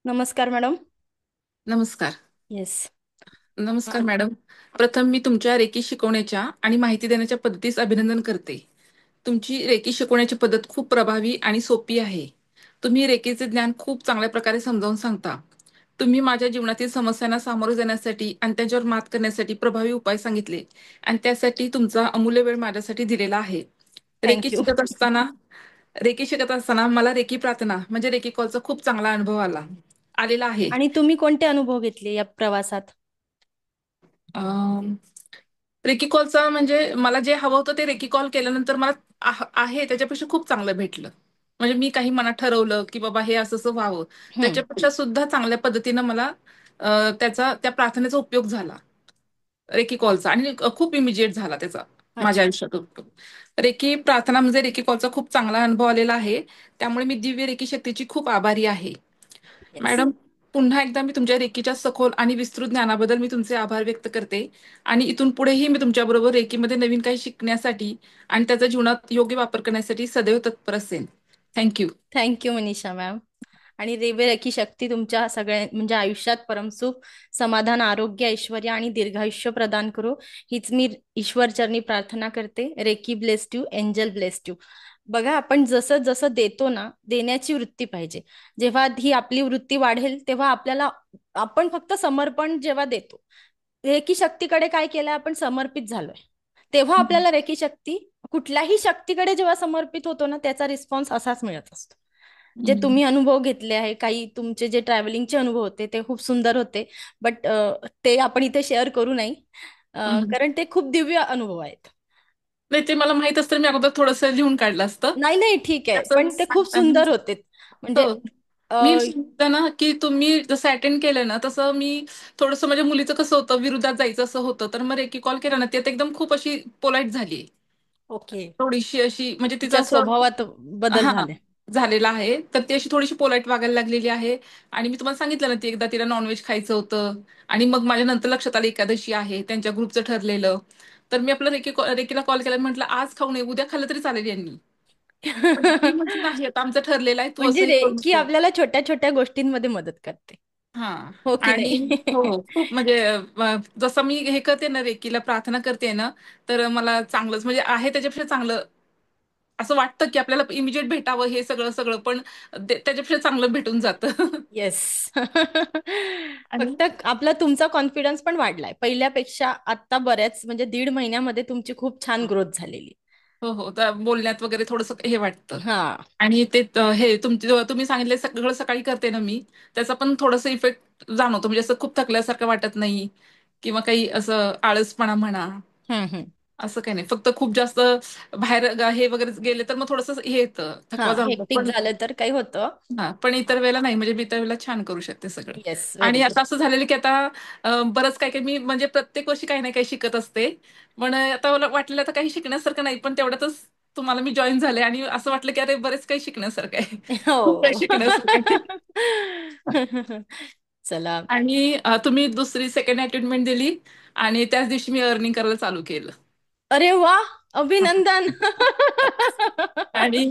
नमस्कार मॅडम. नमस्कार. येस. नमस्कार मॅडम. प्रथम मी तुमच्या रेकी शिकवण्याच्या आणि माहिती देण्याच्या पद्धतीस अभिनंदन करते. तुमची रेकी शिकवण्याची पद्धत खूप प्रभावी आणि सोपी आहे. तुम्ही रेकीचे ज्ञान खूप चांगल्या प्रकारे समजावून सांगता. तुम्ही माझ्या जीवनातील समस्यांना सामोरे जाण्यासाठी आणि त्यांच्यावर मात करण्यासाठी प्रभावी उपाय सांगितले आणि त्यासाठी तुमचा अमूल्य वेळ माझ्यासाठी दिलेला आहे. Reiki thank you. शिकत असताना रेकी शिकत असताना मला रेकी प्रार्थना म्हणजे रेकी कॉलचा खूप चांगला अनुभव आलेला आहे. आणि तुम्ही कोणते अनुभव घेतले या प्रवासात? रेकी कॉलचा म्हणजे मला जे हवं होतं ते रेकी कॉल केल्यानंतर मला आहे त्याच्यापेक्षा खूप चांगलं भेटलं. म्हणजे मी काही मनात ठरवलं की बाबा हे असं असं व्हावं, हम्म. त्याच्यापेक्षा सुद्धा चांगल्या पद्धतीनं मला त्या प्रार्थनेचा उपयोग झाला रेकी कॉलचा आणि खूप इमिजिएट झाला त्याचा माझ्या अच्छा. आयुष्यात उपयोग. रेकी प्रार्थना म्हणजे रेकी कॉलचा खूप चांगला अनुभव आलेला आहे. त्यामुळे मी दिव्य रेकी शक्तीची खूप आभारी आहे. येस. मॅडम, पुन्हा एकदा मी तुमच्या रेकीच्या सखोल आणि विस्तृत ज्ञानाबद्दल मी तुमचे आभार व्यक्त करते आणि इथून पुढेही मी तुमच्याबरोबर रेकीमध्ये नवीन काही शिकण्यासाठी आणि त्याचा जीवनात योग्य वापर करण्यासाठी सदैव तत्पर असेन. थँक्यू. Thank you Manisha ma'am. आणि रेबेरेखी शक्ती तुमच्या सगळ्या म्हणजे आयुष्यात परमसुख, समाधान, आरोग्य, ऐश्वर आणि दीर्घायुष्य प्रदान करो, हीच मी ईश्वर चरणी प्रार्थना करते. Reiki blessed you, angel blessed you. बघा, आपण जसं जसं देतो ना, देण्याची वृत्ती पाहिजे. जेव्हा ही आपली वृत्ती वाढेल तेव्हा आपल्याला, आपण फक्त समर्पण जेव्हा देतो, रेकी शक्तीकडे काय केलंय, आपण समर्पित झालोय, तेव्हा आपल्याला रेकी शक्ती, कुठल्याही शक्तीकडे जेव्हा समर्पित होतो ना, त्याचा रिस्पॉन्स असाच मिळत असतो. जे तुम्ही अनुभव घेतले आहे, काही तुमचे जे ट्रॅव्हलिंगचे अनुभव होते ते खूप सुंदर होते. बट ते आपण इथे शेअर करू नाही, कारण ते खूप दिव्य अनुभव आहेत. नाही, ते मला माहित असतं मी अगोदर थोडंसं लिहून काढलं असतं. नाही नाही, ठीक आहे, असं पण ते खूप सांगताना सुंदर होते. म्हणजे हो, मी सांगते ना की तुम्ही जसं अटेंड केलं ना तसं मी थोडंसं माझ्या मुलीचं कसं होतं विरोधात जायचं असं होतं तर मग रेकी कॉल केला ना ते एकदम खूप अशी पोलाईट झाली. ओके. थोडीशी अशी म्हणजे तिचं तिच्या असं स्वभावात बदल हा झाले. झालेला आहे तर ती अशी थोडीशी पोलाईट वागायला लागलेली आहे. आणि मी तुम्हाला सांगितलं ना ती एकदा तिला नॉनव्हेज खायचं होतं आणि मग माझ्या नंतर लक्षात आलं एकादशी आहे त्यांच्या ग्रुपचं ठरलेलं. तर मी आपलं रेकीला कॉल केला म्हटलं आज खाऊ नये उद्या खाल्लं तरी चालेल यांनी. पण ती म्हटली नाही आता आमचं ठरलेलं आहे तू म्हणजे असंही करू रेकी नको. आपल्याला छोट्या छोट्या गोष्टींमध्ये मदत करते. हा. हो की आणि हो नाही? हो खूप म्हणजे जसं मी हे करते ना रेकीला प्रार्थना करते ना तर मला चांगलंच म्हणजे आहे त्याच्यापेक्षा चांगलं असं वाटतं की आपल्याला इमिजिएट भेटावं हे सगळं सगळं पण त्याच्यापेक्षा चांगलं भेटून जातं. येस. आणि फक्त आपला तुमचा कॉन्फिडन्स पण वाढलाय पहिल्यापेक्षा. आता बऱ्याच म्हणजे 1.5 महिन्यामध्ये तुमची खूप छान ग्रोथ झालेली. हो हो तर बोलण्यात वगैरे थोडंसं हे वाटतं. हा. आणि ते हे तुम्ही सांगितले सगळं सकाळी करते ना मी त्याचा पण थोडंसं इफेक्ट जाणवतो म्हणजे असं खूप थकल्यासारखं वाटत नाही किंवा काही असं आळसपणा म्हणा हम्म. असं काही नाही. फक्त खूप जास्त बाहेर हे वगैरे गेले तर मग थोडंसं हे येतं हा, थकवा जाणवतो हेक्टिक पण झालं तर काही होतं. हा पण इतर वेळेला नाही म्हणजे मी इतर वेळेला छान करू शकते सगळं. येस, व्हेरी आणि गुड. आता असं झालेलं की आता बरंच काय काय मी म्हणजे प्रत्येक वर्षी काही ना काही शिकत असते. पण आता मला वाटलेलं आता काही शिकण्यासारखं नाही पण तेवढ्यातच तुम्हाला मी जॉईन झाले आणि असं वाटलं की अरे बरेच काही शिकण्यासारखं आहे. खूप काही हो. शिकण्यासारखं आहे. चला. आणि तुम्ही दुसरी सेकंड अटेंडमेंट दिली आणि त्याच दिवशी मी अर्निंग करायला चालू केलं. अरे वा, अभिनंदन. आणि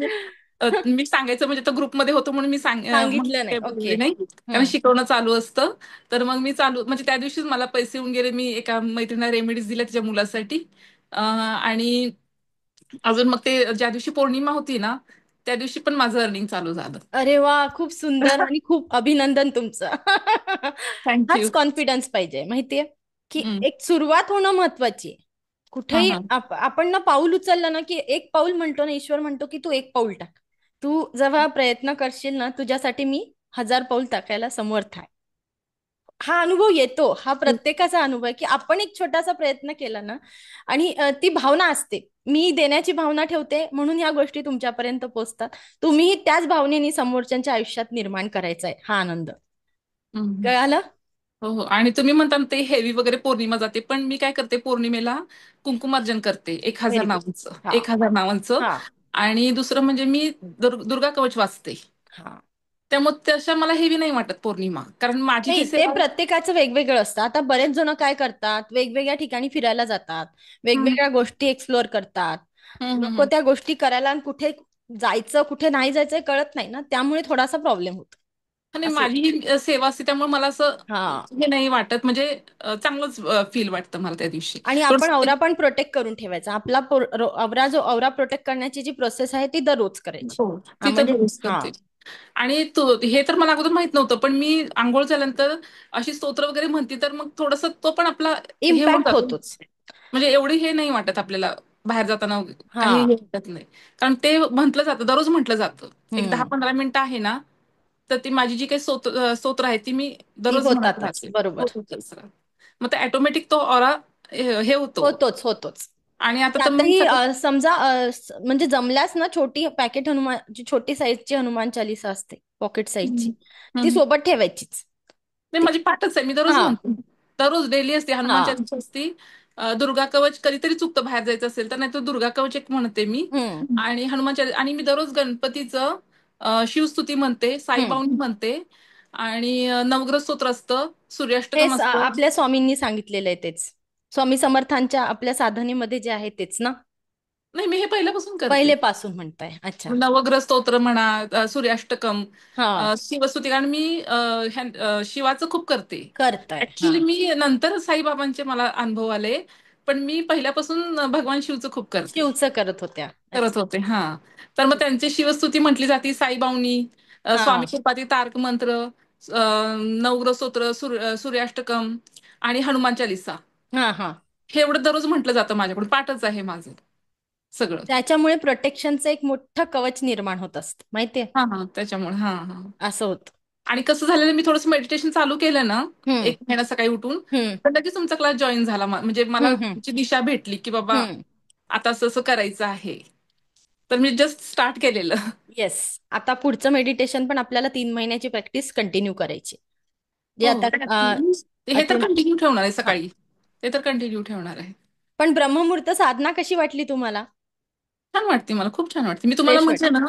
मी सांगायचं म्हणजे तो ग्रुपमध्ये होतो म्हणून मी म्हणून सांगितलं नाही. काही ओके. बोलले नाही. कारण हम्म. शिकवणं चालू असतं. तर मग मी चालू म्हणजे त्या दिवशीच मला पैसे येऊन गेले. मी एका मैत्रिणीला रेमेडीज दिल्या तिच्या मुलासाठी. आणि अजून मग ते ज्या दिवशी पौर्णिमा होती ना त्या दिवशी पण माझं अर्निंग चालू झालं. अरे वा, खूप सुंदर आणि खूप अभिनंदन तुमचं. हाच थँक्यू. कॉन्फिडन्स पाहिजे, माहितीये, की एक सुरुवात होणं महत्वाची आहे. हा कुठेही हा. आपण ना पाऊल उचललं ना, की एक पाऊल म्हणतो ना, ईश्वर म्हणतो की तू एक पाऊल टाक. तू जेव्हा प्रयत्न करशील ना, तुझ्यासाठी मी 1,000 पाऊल टाकायला समर्थ आहे. हा अनुभव येतो, हा प्रत्येकाचा अनुभव आहे, की आपण एक छोटासा प्रयत्न केला ना, आणि ती भावना असते, मी देण्याची भावना ठेवते म्हणून ह्या गोष्टी तुमच्यापर्यंत पोहोचतात. तुम्हीही त्याच भावनेने समोरच्यांच्या आयुष्यात निर्माण करायचा आहे हा आनंद. हम्म. कळालं? हो हो. आणि तुम्ही म्हणता ना ते हेवी वगैरे पौर्णिमा जाते पण मी काय करते पौर्णिमेला कुंकुमार्जन करते 1,000 व्हेरी गुड. नावांचं हा. 1,000 नावांचं. हा. आणि दुसरं म्हणजे मी दुर्गा कवच वाचते. हा. त्यामुळे तशा मला हेवी नाही वाटत पौर्णिमा कारण माझी नाही, जी ते सेवा आहे. प्रत्येकाचं वेगवेगळं असतं. आता बरेच जण काय करतात, वेगवेगळ्या ठिकाणी फिरायला जातात, हम्म, वेगवेगळ्या गोष्टी एक्सप्लोअर करतात. नको हम्म. त्या गोष्टी करायला आणि कुठे जायचं कुठे नाही जायचं कळत नाही ना, त्यामुळे थोडासा प्रॉब्लेम होतो. आणि असं माझी होतं. ही सेवा असते त्यामुळे मला असं हा. हे नाही वाटत, म्हणजे चांगलंच फील वाटतं मला त्या दिवशी. आणि आपण थोडंसं औरा पण प्रोटेक्ट करून ठेवायचा. आपला औरा प्रोटेक्ट करण्याची जी प्रोसेस आहे ती दररोज करायची. हो, हा ती तर म्हणजे रोज हा करते. आणि हे तर मला अगोदर माहित नव्हतं, पण मी अंघोळ झाल्यानंतर अशी स्तोत्र वगैरे म्हणते तर मग थोडस तो पण आपला हे होऊन इम्पॅक्ट जातो. होतोच. म्हणजे एवढी हे नाही वाटत आपल्याला बाहेर जाताना, हा. काही हे वाटत नाही. कारण ते म्हटलं जातं, दररोज म्हटलं जातं. एक दहा हम्म. पंधरा मिनिटं आहे ना, तर ती माझी जी काही स्तोत्र आहे ती मी ती दररोज म्हणत होतातच राहते. बरोबर. होतच राहते. मग ते ऑटोमॅटिक तो ऑरा हे होतो. होतोच होतोच. आणि आता तर मी त्यातही सगळं. समजा म्हणजे जमल्यास ना छोटी पॅकेट हनुमान जी छोटी साईजची हनुमान चालीसा असते पॉकेट साईजची, हम्म, ती हम्म. सोबत ठेवायचीच. नाही, ती माझी पाठच आहे, मी दररोज हा म्हणते. दररोज डेली असते, हा. हनुमान चालीसा असते. दुर्गा कवच कधीतरी चुकतं बाहेर जायचं असेल तर, नाही तर दुर्गा कवच एक म्हणते मी. हम्म. आणि हनुमान चालीसा, आणि मी दररोज गणपतीचं शिवस्तुती म्हणते, हम्म. साईबाऊंनी म्हणते. आणि नवग्रह स्तोत्र असतं, हे सूर्याष्टकम असतं. आपल्या स्वामींनी सांगितलेलं आहे तेच. स्वामी समर्थांच्या आपल्या साधनेमध्ये जे आहे तेच ना. नाही, मी हे पहिल्यापासून करते. पहिले पासून म्हणताय अच्छा. नवग्रह स्तोत्र म्हणा, सूर्याष्टकम, हा. शिवस्तुती. कारण मी शिवाचं खूप करते. करताय हा. ऍक्च्युली मी नंतर साईबाबांचे मला अनुभव आले, पण मी पहिल्यापासून भगवान शिवचं खूप करते. शिवचं करत होत्या करत अच्छा. होते, हा. तर मग त्यांची शिवस्तुती म्हटली जाते साईबाऊनी, स्वामी हा कृपाती तारक मंत्र, नवग्रह स्तोत्र, सूर्याष्टकम आणि हनुमान चालीसा. हा हा. हे एवढं दररोज म्हटलं जातं, माझ्याकडून पाठच आहे माझं सगळं. त्याच्यामुळे प्रोटेक्शनचं एक मोठं कवच निर्माण होत असतं माहितीये. हा हा, त्याच्यामुळे हा हा. असं होतं. आणि कसं झालेलं, मी थोडंसं मेडिटेशन चालू केलं ना, हम्म. 1 महिना सकाळी उठून, हम्म. तर लगेच तुमचा क्लास जॉईन झाला. म्हणजे मला हम्म. त्याची दिशा भेटली की बाबा हम्म. आता असं असं करायचं आहे. तर मी जस्ट स्टार्ट केलेलं. येस. आता पुढचं मेडिटेशन पण आपल्याला 3 महिन्याची प्रॅक्टिस कंटिन्यू करायची. जे हो, आता हे तर अटेंड कंटिन्यू ठेवणार आहे हा. सकाळी. ते तर कंटिन्यू ठेवणार आहे. पण ब्रह्ममुहूर्त साधना कशी वाटली तुम्हाला? छान वाटते मला, खूप छान वाटते. मी तुम्हाला फ्रेश वाट म्हणजे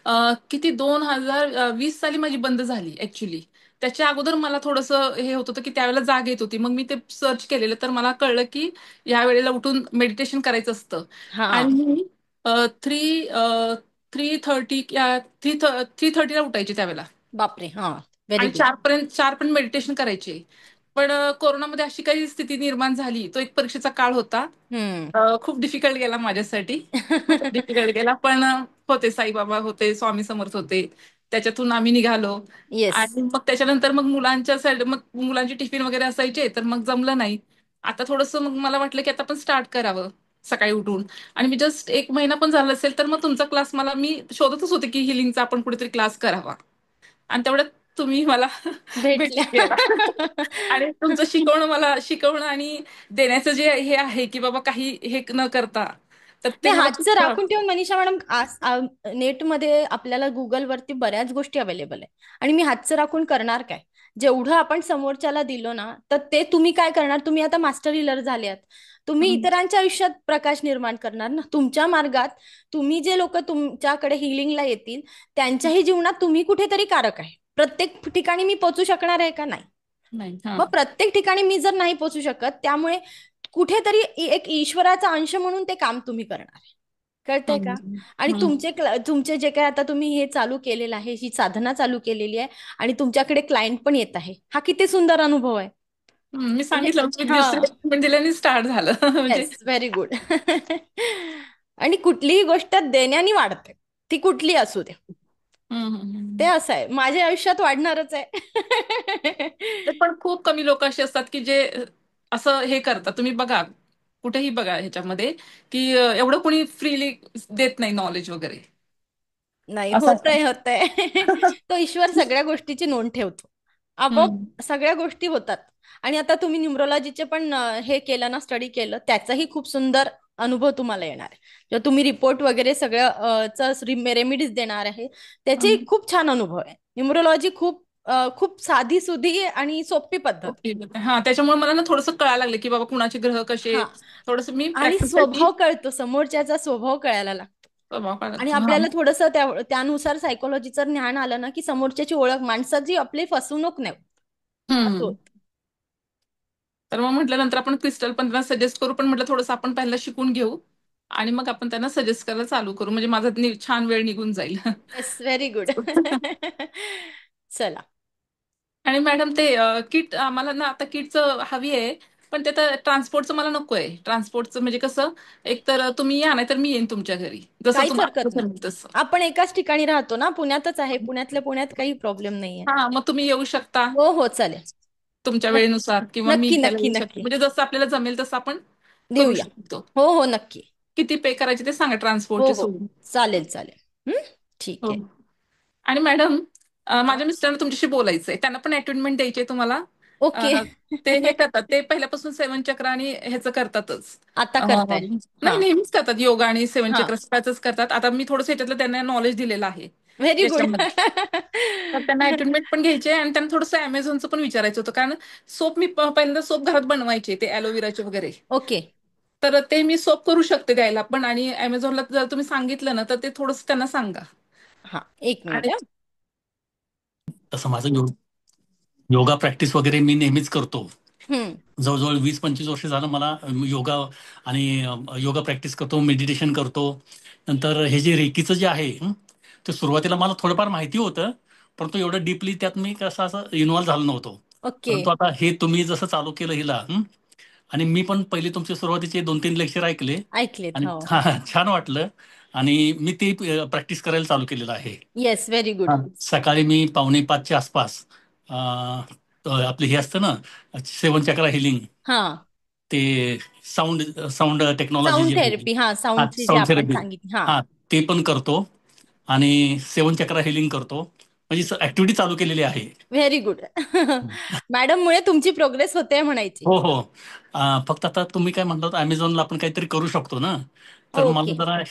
ना, किती 2020 साली माझी बंद झाली ऍक्च्युली. त्याच्या अगोदर मला थोडंसं हे होत होतं की त्यावेळेला जाग येत होती. मग मी ते सर्च केलेलं, तर मला कळलं की या वेळेला उठून मेडिटेशन करायचं असतं. हा. आणि मी थ्री 3:30 3:30ला उठायचे त्यावेळेला. बापरे हा. व्हेरी आणि गुड. 4 पर्यंत मेडिटेशन करायचे. पण कोरोनामध्ये अशी काही स्थिती निर्माण झाली, तो एक परीक्षेचा काळ होता. हम्म. खूप डिफिकल्ट गेला माझ्यासाठी. खूप डिफिकल्ट गेला, पण होते साईबाबा होते, स्वामी समर्थ होते. त्याच्यातून आम्ही निघालो. येस. आणि मग त्याच्यानंतर मग मुलांच्या साईड, मग मुलांचे टिफिन वगैरे असायचे, तर मग जमलं नाही. आता थोडंसं मग मला वाटलं की आता आपण स्टार्ट करावं सकाळी उठून. आणि मी जस्ट 1 महिना पण झाला असेल, तर मग तुमचा क्लास, मला मी शोधतच होते की हिलिंगचा आपण कुठेतरी क्लास करावा. आणि तेवढ्यात तुम्ही मला भेटल्या. भेटून गेला. आणि तुमचं शिकवणं, मला शिकवणं आणि देण्याचं जे हे आहे की बाबा काही हे न करता, तर ते नाही मला हातचं खूप राखून ठेवून मनीषा मॅडम नेटमध्ये आपल्याला गुगलवरती बऱ्याच गोष्टी अवेलेबल आहे. आणि मी हातचं राखून करणार काय? जेवढं आपण समोरच्याला दिलो ना, तर ते तुम्ही काय करणार? तुम्ही आता मास्टर हिलर झाले. तुम्ही हं, इतरांच्या आयुष्यात प्रकाश निर्माण करणार ना. तुमच्या मार्गात तुम्ही जे लोक तुमच्याकडे हिलिंगला येतील त्यांच्याही जीवनात तुम्ही कुठेतरी कारक आहे. प्रत्येक ठिकाणी मी पोहोचू शकणार आहे का? नाही. नाही. हा. मग प्रत्येक ठिकाणी मी जर नाही पोहोचू शकत, त्यामुळे कुठेतरी एक ईश्वराचा अंश म्हणून ते काम तुम्ही करणार आहे. कळतंय हं, का? आणि हं, तुमचे जे काय आता तुम्ही हे चालू केलेलं आहे, ही साधना चालू केलेली आहे आणि तुमच्याकडे क्लायंट पण येत आहे, हा किती सुंदर अनुभव आहे. मी म्हणजे सांगितलं तुम्ही हा. दुसरे ट्रीटमेंट दिल्याने स्टार्ट झालं. म्हणजे. Yes very good. आणि कुठलीही गोष्ट देण्याने वाढते, ती कुठली असू दे. हं, ते हं. असं आहे, माझ्या आयुष्यात वाढणारच आहे. ते पण खूप कमी लोक असे असतात की जे असं हे करतात. तुम्ही बघा, कुठेही बघा ह्याच्यामध्ये, की एवढं कोणी फ्रीली देत नाही नॉलेज वगैरे. नाही असं होतंय असतं. होतंय. तो ईश्वर सगळ्या गोष्टीची नोंद ठेवतो. हं, आपोआप सगळ्या गोष्टी होतात. आणि आता तुम्ही न्यूमरोलॉजीचे पण हे केलं ना, स्टडी केलं, त्याचाही खूप सुंदर अनुभव तुम्हाला येणार आहे. जेव्हा तुम्ही रिपोर्ट वगैरे सगळं रेमेडीज देणार आहे, त्याचे हं. खूप छान अनुभव आहे. न्यूमरोलॉजी खूप खूप साधी सुधी आणि सोपी पद्धत. ओके. हा, त्याच्यामुळे मला ना थोडंसं कळायला लागलं की बाबा कुणाचे ग्रह कसे. हा. थोडंसं मी आणि प्रॅक्टिससाठी स्वभाव कळतो, समोरच्याचा स्वभाव कळायला लागतो. वापरायला आणि लागतो. हा. आपल्याला थोडंसं त्यानुसार सायकोलॉजीचं ज्ञान आलं ना, की समोरच्याची ओळख, माणसाची आपली फसवणूक नाही होत. असं हं. होत. तर मग म्हटलं नंतर आपण क्रिस्टल पण त्यांना सजेस्ट करू, पण म्हटलं थोडंसं आपण पहिला शिकून घेऊ आणि मग आपण त्यांना सजेस्ट करायला चालू करू, म्हणजे माझा छान वेळ निघून जाईल. Yes very good. चला. आणि मॅडम ते किट आम्हाला ना आता किटचं हवी आहे. पण ते तर ट्रान्सपोर्टचं मला नको आहे. ट्रान्सपोर्टचं म्हणजे कसं, एक तर तुम्ही या, नाही तर मी येईन तुमच्या घरी, जसं काहीच तुम्हाला हरकत नाही. जमेल तसं. आपण एकाच ठिकाणी राहतो ना, पुण्यातच आहे, पुण्यातल्या पुण्यात काही प्रॉब्लेम नाहीये. हा, मग तुम्ही येऊ शकता हो हो चालेल. तुमच्या नक्की वेळेनुसार, किंवा मी नक्की घ्यायला नक्की येऊ शकतो. नक्की म्हणजे जसं आपल्याला जमेल तसं आपण करू देऊया. शकतो. हो हो नक्की. किती पे करायचे ते सांगा हो ट्रान्सपोर्टचे हो सोडून. चालेल चालेल. ठीक हो. आहे. आणि मॅडम, हा माझ्या मिस्टरांना तुमच्याशी बोलायचंय. त्यांना पण अपॉइंटमेंट द्यायची आहे तुम्हाला. अ, ओके. ते हे करतात, ते पहिल्यापासून सेवन चक्र आणि ह्याचं करतातच. आता करताय. नाही, हा नेहमीच करतात योगा आणि सेवन हा चक्र सकाळच करतात. आता मी थोडंसं ह्याच्यातलं त्यांना नॉलेज दिलेलं आहे व्हेरी गुड. याच्यामध्ये. तर त्यांना अपॉइंटमेंट पण घ्यायची आहे, आणि त्यांना थोडंसं अमेझॉनचं पण विचारायचं होतं. कारण सोप मी पहिल्यांदा सोप घरात बनवायचे, ते ॲलोवेराचे वगैरे. ओके. तर ते मी सोप करू शकते द्यायला पण, आणि अमेझॉनला जर तुम्ही सांगितलं ना, तर ते थोडंसं त्यांना सांगा. हा एक मिनिट आणि हा. तसं माझं योगा प्रॅक्टिस वगैरे मी नेहमीच करतो. हम्म. जवळजवळ 20-25 वर्ष झालं मला योगा आणि योगा प्रॅक्टिस करतो, मेडिटेशन करतो. नंतर हे जे रेकीचं जे आहे ते सुरुवातीला मला थोडंफार माहिती होतं, परंतु एवढं डीपली त्यात मी कसं असं इन्व्हॉल्व झालो नव्हतो. ओके. परंतु आता हे तुम्ही जसं चालू केलं हिला, आणि मी पण पहिले तुमचे सुरुवातीचे 2-3 लेक्चर ऐकले, ऐकलेत आणि हो. हा, छान वाटलं. आणि मी ते प्रॅक्टिस करायला चालू केलेलं आहे. Yes very good. हा. सकाळी मी 4:45च्या आसपास आपले हे असतं ना, सेवन चक्रा हिलिंग, हा ते साऊंड साऊंड टेक्नॉलॉजी साऊंड जी आहे, थेरपी हा हा, साऊंडची जे साऊंड आपण थेरपी, सांगितली हा. हा, ते पण करतो. आणि सेवन चक्रा हिलिंग करतो, म्हणजे ऍक्टिव्हिटी चालू केलेली आहे. Very good. मॅडम मुळे तुमची प्रोग्रेस होते म्हणायची. हो हो. फक्त आता तुम्ही काय म्हणतात, अमेझॉनला आपण काहीतरी करू शकतो ना, तर मला ओके. जरा